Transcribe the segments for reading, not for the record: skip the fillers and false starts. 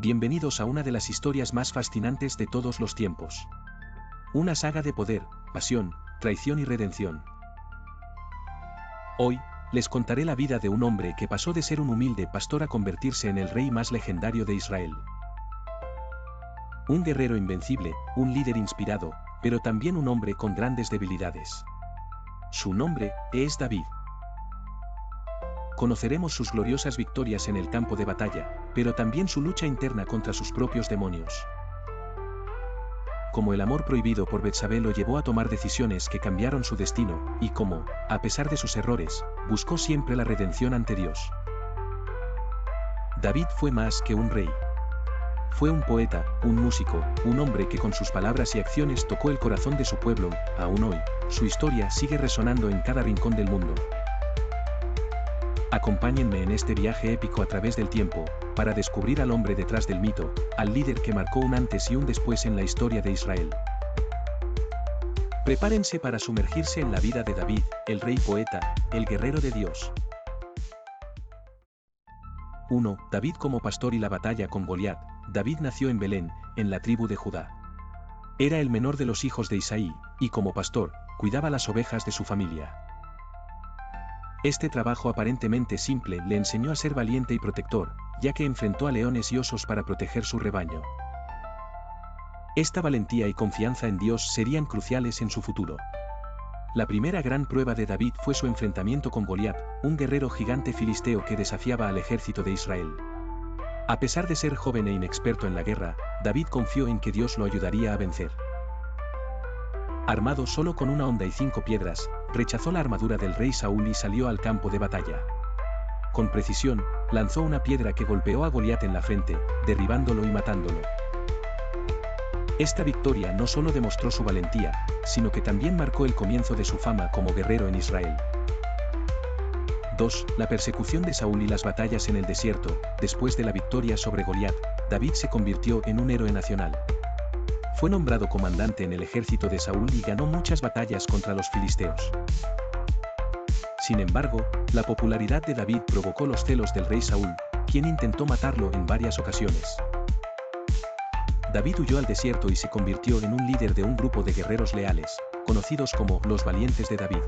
Bienvenidos a una de las historias más fascinantes de todos los tiempos. Una saga de poder, pasión, traición y redención. Hoy, les contaré la vida de un hombre que pasó de ser un humilde pastor a convertirse en el rey más legendario de Israel. Un guerrero invencible, un líder inspirado, pero también un hombre con grandes debilidades. Su nombre es David. Conoceremos sus gloriosas victorias en el campo de batalla, pero también su lucha interna contra sus propios demonios. Como el amor prohibido por Betsabé lo llevó a tomar decisiones que cambiaron su destino, y cómo, a pesar de sus errores, buscó siempre la redención ante Dios. David fue más que un rey. Fue un poeta, un músico, un hombre que con sus palabras y acciones tocó el corazón de su pueblo. Aún hoy, su historia sigue resonando en cada rincón del mundo. Acompáñenme en este viaje épico a través del tiempo, para descubrir al hombre detrás del mito, al líder que marcó un antes y un después en la historia de Israel. Prepárense para sumergirse en la vida de David, el rey poeta, el guerrero de Dios. 1. David como pastor y la batalla con Goliat. David nació en Belén, en la tribu de Judá. Era el menor de los hijos de Isaí, y como pastor, cuidaba las ovejas de su familia. Este trabajo aparentemente simple le enseñó a ser valiente y protector, ya que enfrentó a leones y osos para proteger su rebaño. Esta valentía y confianza en Dios serían cruciales en su futuro. La primera gran prueba de David fue su enfrentamiento con Goliat, un guerrero gigante filisteo que desafiaba al ejército de Israel. A pesar de ser joven e inexperto en la guerra, David confió en que Dios lo ayudaría a vencer. Armado solo con una honda y 5 piedras, rechazó la armadura del rey Saúl y salió al campo de batalla. Con precisión, lanzó una piedra que golpeó a Goliat en la frente, derribándolo y matándolo. Esta victoria no solo demostró su valentía, sino que también marcó el comienzo de su fama como guerrero en Israel. 2. La persecución de Saúl y las batallas en el desierto. Después de la victoria sobre Goliat, David se convirtió en un héroe nacional. Fue nombrado comandante en el ejército de Saúl y ganó muchas batallas contra los filisteos. Sin embargo, la popularidad de David provocó los celos del rey Saúl, quien intentó matarlo en varias ocasiones. David huyó al desierto y se convirtió en un líder de un grupo de guerreros leales, conocidos como los valientes de David.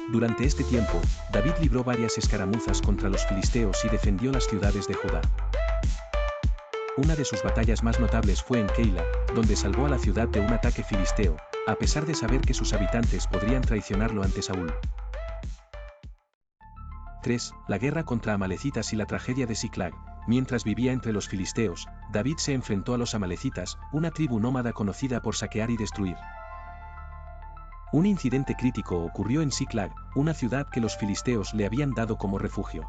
Durante este tiempo, David libró varias escaramuzas contra los filisteos y defendió las ciudades de Judá. Una de sus batallas más notables fue en Keila, donde salvó a la ciudad de un ataque filisteo, a pesar de saber que sus habitantes podrían traicionarlo ante Saúl. 3. La guerra contra amalecitas y la tragedia de Ziklag. Mientras vivía entre los filisteos, David se enfrentó a los amalecitas, una tribu nómada conocida por saquear y destruir. Un incidente crítico ocurrió en Ziklag, una ciudad que los filisteos le habían dado como refugio.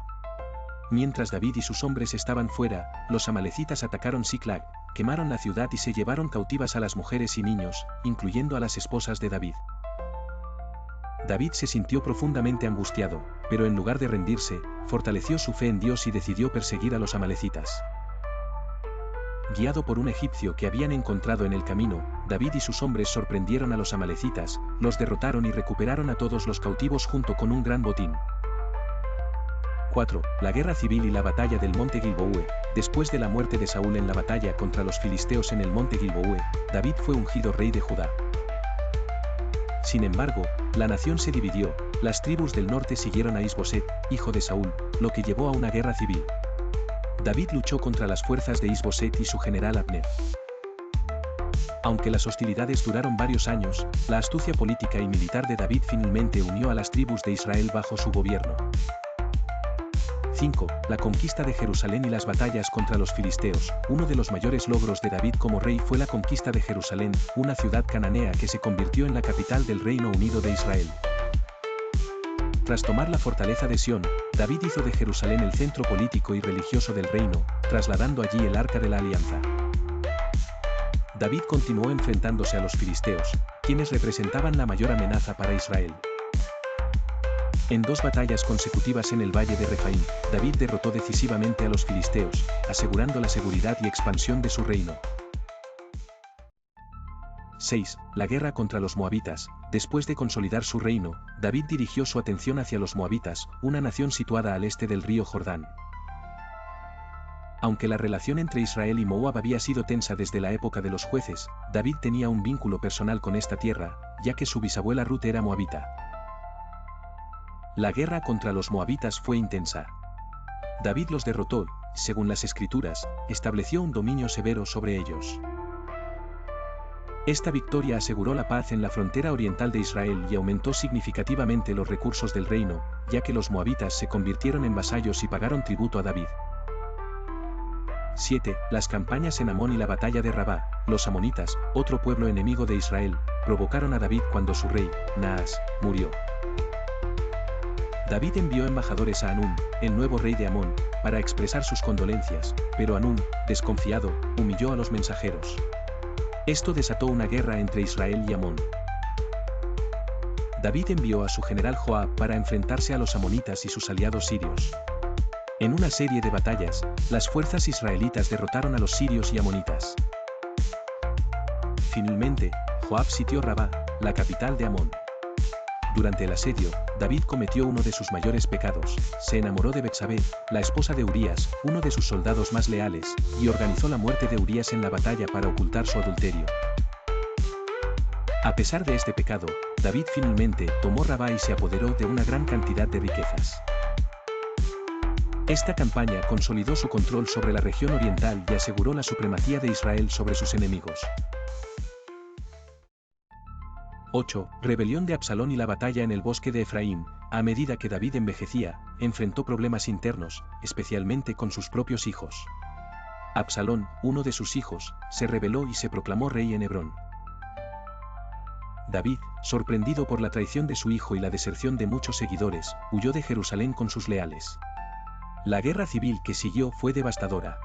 Mientras David y sus hombres estaban fuera, los amalecitas atacaron Ziklag, quemaron la ciudad y se llevaron cautivas a las mujeres y niños, incluyendo a las esposas de David. David se sintió profundamente angustiado, pero en lugar de rendirse, fortaleció su fe en Dios y decidió perseguir a los amalecitas. Guiado por un egipcio que habían encontrado en el camino, David y sus hombres sorprendieron a los amalecitas, los derrotaron y recuperaron a todos los cautivos junto con un gran botín. 4. La guerra civil y la batalla del monte Gilboe. Después de la muerte de Saúl en la batalla contra los filisteos en el monte Gilboe, David fue ungido rey de Judá. Sin embargo, la nación se dividió, las tribus del norte siguieron a Isboset, hijo de Saúl, lo que llevó a una guerra civil. David luchó contra las fuerzas de Isboset y su general Abner. Aunque las hostilidades duraron varios años, la astucia política y militar de David finalmente unió a las tribus de Israel bajo su gobierno. 5. La conquista de Jerusalén y las batallas contra los filisteos. Uno de los mayores logros de David como rey fue la conquista de Jerusalén, una ciudad cananea que se convirtió en la capital del Reino Unido de Israel. Tras tomar la fortaleza de Sión, David hizo de Jerusalén el centro político y religioso del reino, trasladando allí el Arca de la Alianza. David continuó enfrentándose a los filisteos, quienes representaban la mayor amenaza para Israel. En 2 batallas consecutivas en el valle de Refaim, David derrotó decisivamente a los filisteos, asegurando la seguridad y expansión de su reino. 6. La guerra contra los moabitas. Después de consolidar su reino, David dirigió su atención hacia los moabitas, una nación situada al este del río Jordán. Aunque la relación entre Israel y Moab había sido tensa desde la época de los jueces, David tenía un vínculo personal con esta tierra, ya que su bisabuela Ruth era moabita. La guerra contra los moabitas fue intensa. David los derrotó, según las escrituras, estableció un dominio severo sobre ellos. Esta victoria aseguró la paz en la frontera oriental de Israel y aumentó significativamente los recursos del reino, ya que los moabitas se convirtieron en vasallos y pagaron tributo a David. 7. Las campañas en Amón y la batalla de Rabá. Los amonitas, otro pueblo enemigo de Israel, provocaron a David cuando su rey, Naas, murió. David envió embajadores a Anún, el nuevo rey de Amón, para expresar sus condolencias, pero Anún, desconfiado, humilló a los mensajeros. Esto desató una guerra entre Israel y Amón. David envió a su general Joab para enfrentarse a los amonitas y sus aliados sirios. En una serie de batallas, las fuerzas israelitas derrotaron a los sirios y amonitas. Finalmente, Joab sitió Rabá, la capital de Amón. Durante el asedio, David cometió uno de sus mayores pecados, se enamoró de Betsabé, la esposa de Urías, uno de sus soldados más leales, y organizó la muerte de Urías en la batalla para ocultar su adulterio. A pesar de este pecado, David finalmente tomó Rabá y se apoderó de una gran cantidad de riquezas. Esta campaña consolidó su control sobre la región oriental y aseguró la supremacía de Israel sobre sus enemigos. 8. Rebelión de Absalón y la batalla en el bosque de Efraín. A medida que David envejecía, enfrentó problemas internos, especialmente con sus propios hijos. Absalón, uno de sus hijos, se rebeló y se proclamó rey en Hebrón. David, sorprendido por la traición de su hijo y la deserción de muchos seguidores, huyó de Jerusalén con sus leales. La guerra civil que siguió fue devastadora.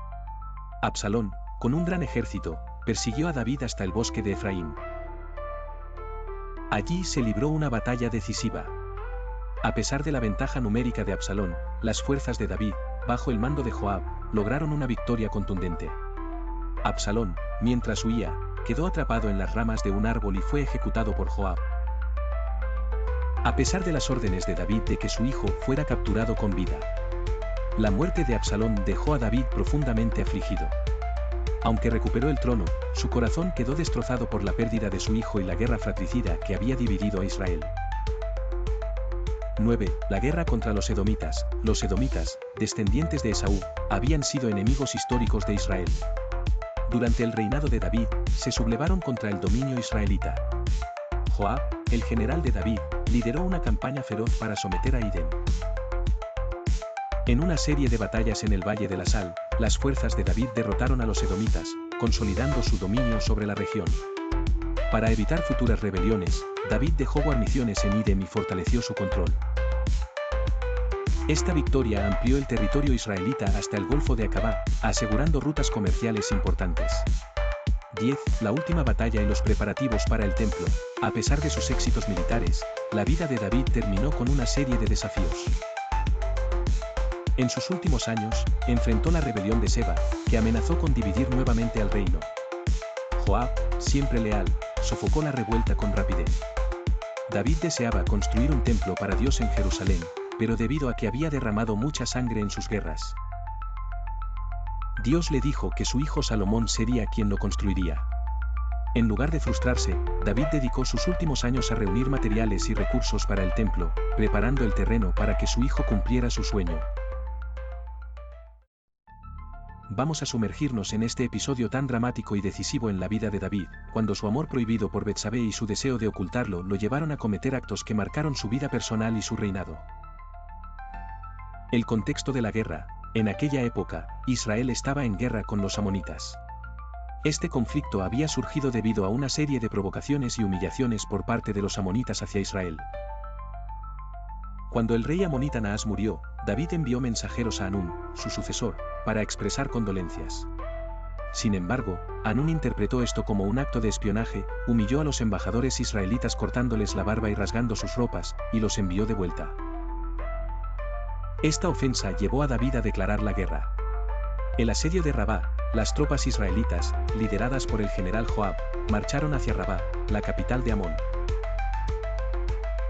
Absalón, con un gran ejército, persiguió a David hasta el bosque de Efraín. Allí se libró una batalla decisiva. A pesar de la ventaja numérica de Absalón, las fuerzas de David, bajo el mando de Joab, lograron una victoria contundente. Absalón, mientras huía, quedó atrapado en las ramas de un árbol y fue ejecutado por Joab. A pesar de las órdenes de David de que su hijo fuera capturado con vida. La muerte de Absalón dejó a David profundamente afligido. Aunque recuperó el trono, su corazón quedó destrozado por la pérdida de su hijo y la guerra fratricida que había dividido a Israel. 9. La guerra contra los edomitas. Los edomitas, descendientes de Esaú, habían sido enemigos históricos de Israel. Durante el reinado de David, se sublevaron contra el dominio israelita. Joab, el general de David, lideró una campaña feroz para someter a Edom. En una serie de batallas en el Valle de la Sal, las fuerzas de David derrotaron a los edomitas, consolidando su dominio sobre la región. Para evitar futuras rebeliones, David dejó guarniciones en Edom y fortaleció su control. Esta victoria amplió el territorio israelita hasta el Golfo de Acabá, asegurando rutas comerciales importantes. 10. La última batalla y los preparativos para el templo. A pesar de sus éxitos militares, la vida de David terminó con una serie de desafíos. En sus últimos años, enfrentó la rebelión de Seba, que amenazó con dividir nuevamente al reino. Joab, siempre leal, sofocó la revuelta con rapidez. David deseaba construir un templo para Dios en Jerusalén, pero debido a que había derramado mucha sangre en sus guerras, Dios le dijo que su hijo Salomón sería quien lo construiría. En lugar de frustrarse, David dedicó sus últimos años a reunir materiales y recursos para el templo, preparando el terreno para que su hijo cumpliera su sueño. Vamos a sumergirnos en este episodio tan dramático y decisivo en la vida de David, cuando su amor prohibido por Betsabé y su deseo de ocultarlo lo llevaron a cometer actos que marcaron su vida personal y su reinado. El contexto de la guerra. En aquella época, Israel estaba en guerra con los amonitas. Este conflicto había surgido debido a una serie de provocaciones y humillaciones por parte de los amonitas hacia Israel. Cuando el rey amonita Naas murió, David envió mensajeros a Anún, su sucesor, para expresar condolencias. Sin embargo, Anún interpretó esto como un acto de espionaje, humilló a los embajadores israelitas cortándoles la barba y rasgando sus ropas, y los envió de vuelta. Esta ofensa llevó a David a declarar la guerra. El asedio de Rabá, las tropas israelitas, lideradas por el general Joab, marcharon hacia Rabá, la capital de Amón.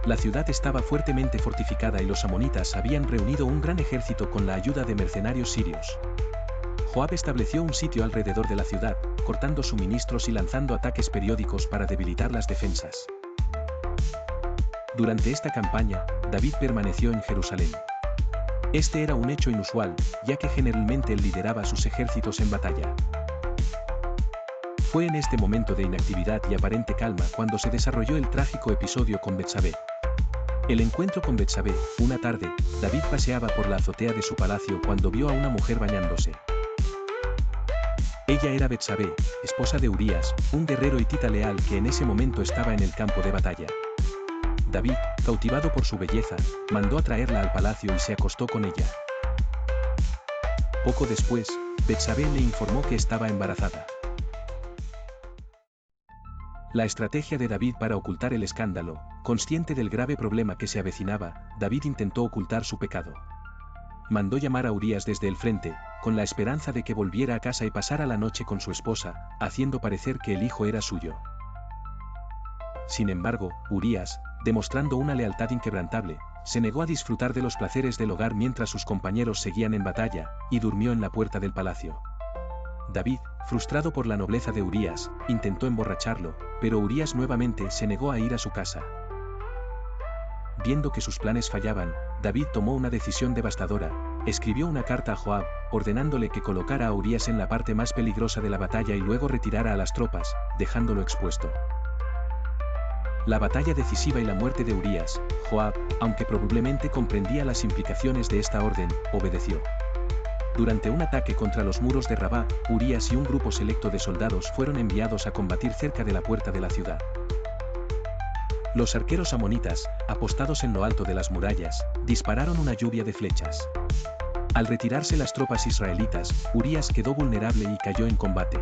La ciudad estaba fuertemente fortificada y los amonitas habían reunido un gran ejército con la ayuda de mercenarios sirios. Joab estableció un sitio alrededor de la ciudad, cortando suministros y lanzando ataques periódicos para debilitar las defensas. Durante esta campaña, David permaneció en Jerusalén. Este era un hecho inusual, ya que generalmente él lideraba sus ejércitos en batalla. Fue en este momento de inactividad y aparente calma cuando se desarrolló el trágico episodio con Betsabé. El encuentro con Betsabé, una tarde, David paseaba por la azotea de su palacio cuando vio a una mujer bañándose. Ella era Betsabé, esposa de Urías, un guerrero hitita leal que en ese momento estaba en el campo de batalla. David, cautivado por su belleza, mandó a traerla al palacio y se acostó con ella. Poco después, Betsabé le informó que estaba embarazada. La estrategia de David para ocultar el escándalo, consciente del grave problema que se avecinaba, David intentó ocultar su pecado. Mandó llamar a Urías desde el frente, con la esperanza de que volviera a casa y pasara la noche con su esposa, haciendo parecer que el hijo era suyo. Sin embargo, Urías, demostrando una lealtad inquebrantable, se negó a disfrutar de los placeres del hogar mientras sus compañeros seguían en batalla, y durmió en la puerta del palacio. David, frustrado por la nobleza de Urías, intentó emborracharlo, pero Urías nuevamente se negó a ir a su casa. Viendo que sus planes fallaban, David tomó una decisión devastadora, escribió una carta a Joab, ordenándole que colocara a Urías en la parte más peligrosa de la batalla y luego retirara a las tropas, dejándolo expuesto. La batalla decisiva y la muerte de Urías, Joab, aunque probablemente comprendía las implicaciones de esta orden, obedeció. Durante un ataque contra los muros de Rabá, Urías y un grupo selecto de soldados fueron enviados a combatir cerca de la puerta de la ciudad. Los arqueros amonitas, apostados en lo alto de las murallas, dispararon una lluvia de flechas. Al retirarse las tropas israelitas, Urías quedó vulnerable y cayó en combate.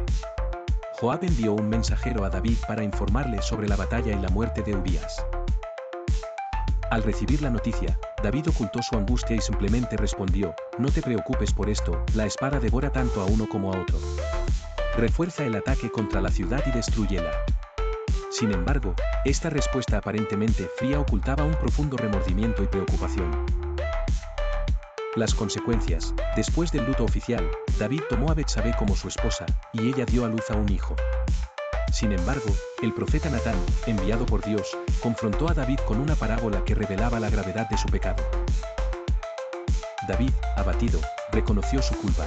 Joab envió un mensajero a David para informarle sobre la batalla y la muerte de Urías. Al recibir la noticia, David ocultó su angustia y simplemente respondió: "No te preocupes por esto, la espada devora tanto a uno como a otro. Refuerza el ataque contra la ciudad y destrúyela". Sin embargo, esta respuesta aparentemente fría ocultaba un profundo remordimiento y preocupación. Las consecuencias: después del luto oficial, David tomó a Betsabé como su esposa, y ella dio a luz a un hijo. Sin embargo, el profeta Natán, enviado por Dios, confrontó a David con una parábola que revelaba la gravedad de su pecado. David, abatido, reconoció su culpa.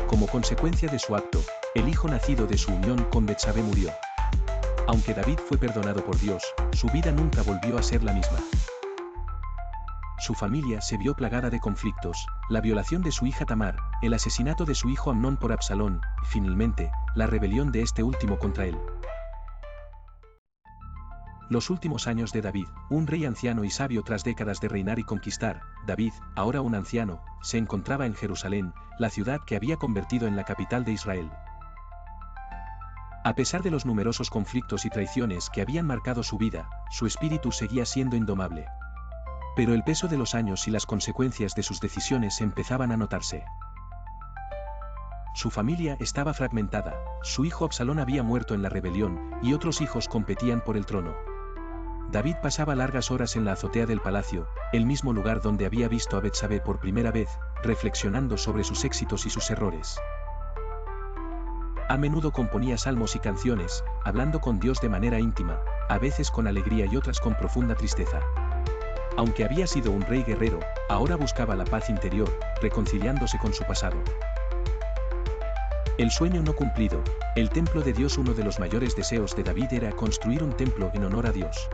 Como consecuencia de su acto, el hijo nacido de su unión con Betsabé murió. Aunque David fue perdonado por Dios, su vida nunca volvió a ser la misma. Su familia se vio plagada de conflictos, la violación de su hija Tamar, el asesinato de su hijo Amnón por Absalón, y finalmente, la rebelión de este último contra él. Los últimos años de David, un rey anciano y sabio tras décadas de reinar y conquistar, David, ahora un anciano, se encontraba en Jerusalén, la ciudad que había convertido en la capital de Israel. A pesar de los numerosos conflictos y traiciones que habían marcado su vida, su espíritu seguía siendo indomable. Pero el peso de los años y las consecuencias de sus decisiones empezaban a notarse. Su familia estaba fragmentada, su hijo Absalón había muerto en la rebelión, y otros hijos competían por el trono. David pasaba largas horas en la azotea del palacio, el mismo lugar donde había visto a Betsabé por primera vez, reflexionando sobre sus éxitos y sus errores. A menudo componía salmos y canciones, hablando con Dios de manera íntima, a veces con alegría y otras con profunda tristeza. Aunque había sido un rey guerrero, ahora buscaba la paz interior, reconciliándose con su pasado. El sueño no cumplido, el templo de Dios. Uno de los mayores deseos de David era construir un templo en honor a Dios.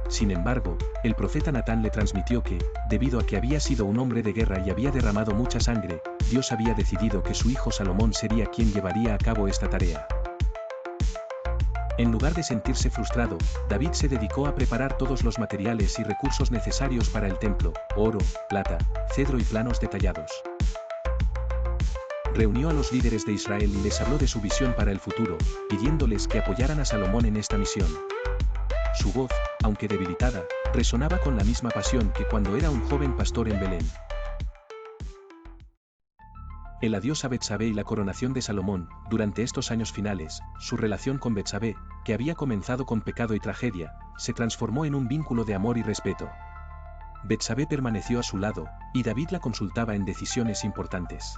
Sin embargo, el profeta Natán le transmitió que, debido a que había sido un hombre de guerra y había derramado mucha sangre, Dios había decidido que su hijo Salomón sería quien llevaría a cabo esta tarea. En lugar de sentirse frustrado, David se dedicó a preparar todos los materiales y recursos necesarios para el templo: oro, plata, cedro y planos detallados. Reunió a los líderes de Israel y les habló de su visión para el futuro, pidiéndoles que apoyaran a Salomón en esta misión. Su voz, aunque debilitada, resonaba con la misma pasión que cuando era un joven pastor en Belén. El adiós a Betsabé y la coronación de Salomón. Durante estos años finales, su relación con Betsabé, que había comenzado con pecado y tragedia, se transformó en un vínculo de amor y respeto. Betsabé permaneció a su lado, y David la consultaba en decisiones importantes.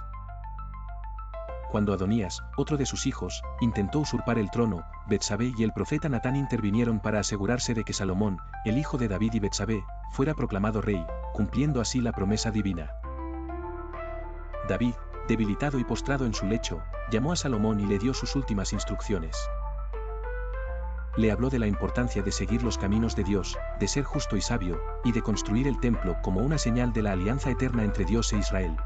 cuando Adonías, otro de sus hijos, intentó usurpar el trono, Betsabé y el profeta Natán intervinieron para asegurarse de que Salomón, el hijo de David y Betsabé, fuera proclamado rey, cumpliendo así la promesa divina. David, debilitado y postrado en su lecho, llamó a Salomón y le dio sus últimas instrucciones. Le habló de la importancia de seguir los caminos de Dios, de ser justo y sabio, y de construir el templo como una señal de la alianza eterna entre Dios e Israel.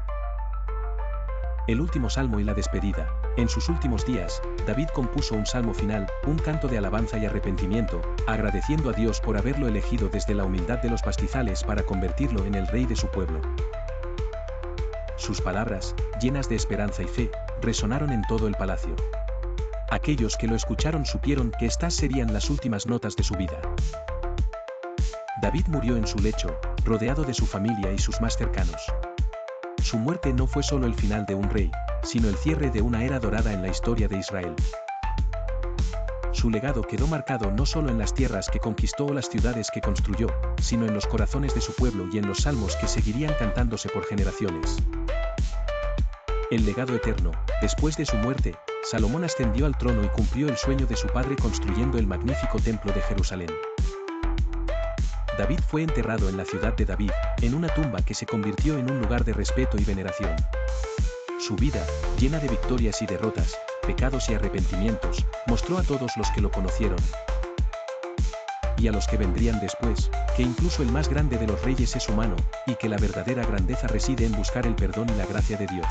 El último salmo y la despedida. En sus últimos días, David compuso un salmo final, un canto de alabanza y arrepentimiento, agradeciendo a Dios por haberlo elegido desde la humildad de los pastizales para convertirlo en el rey de su pueblo. Sus palabras, llenas de esperanza y fe, resonaron en todo el palacio. Aquellos que lo escucharon supieron que estas serían las últimas notas de su vida. David murió en su lecho, rodeado de su familia y sus más cercanos. Su muerte no fue solo el final de un rey, sino el cierre de una era dorada en la historia de Israel. Su legado quedó marcado no solo en las tierras que conquistó o las ciudades que construyó, sino en los corazones de su pueblo y en los salmos que seguirían cantándose por generaciones. El legado eterno. Después de su muerte, Salomón ascendió al trono y cumplió el sueño de su padre construyendo el magnífico templo de Jerusalén. David fue enterrado en la ciudad de David, en una tumba que se convirtió en un lugar de respeto y veneración. Su vida, llena de victorias y derrotas, pecados y arrepentimientos, mostró a todos los que lo conocieron y a los que vendrían después, que incluso el más grande de los reyes es humano, y que la verdadera grandeza reside en buscar el perdón y la gracia de Dios.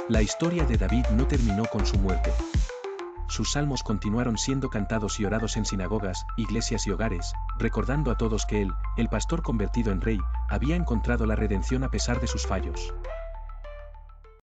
La historia de David no terminó con su muerte. Sus salmos continuaron siendo cantados y orados en sinagogas, iglesias y hogares, recordando a todos que él, el pastor convertido en rey, había encontrado la redención a pesar de sus fallos.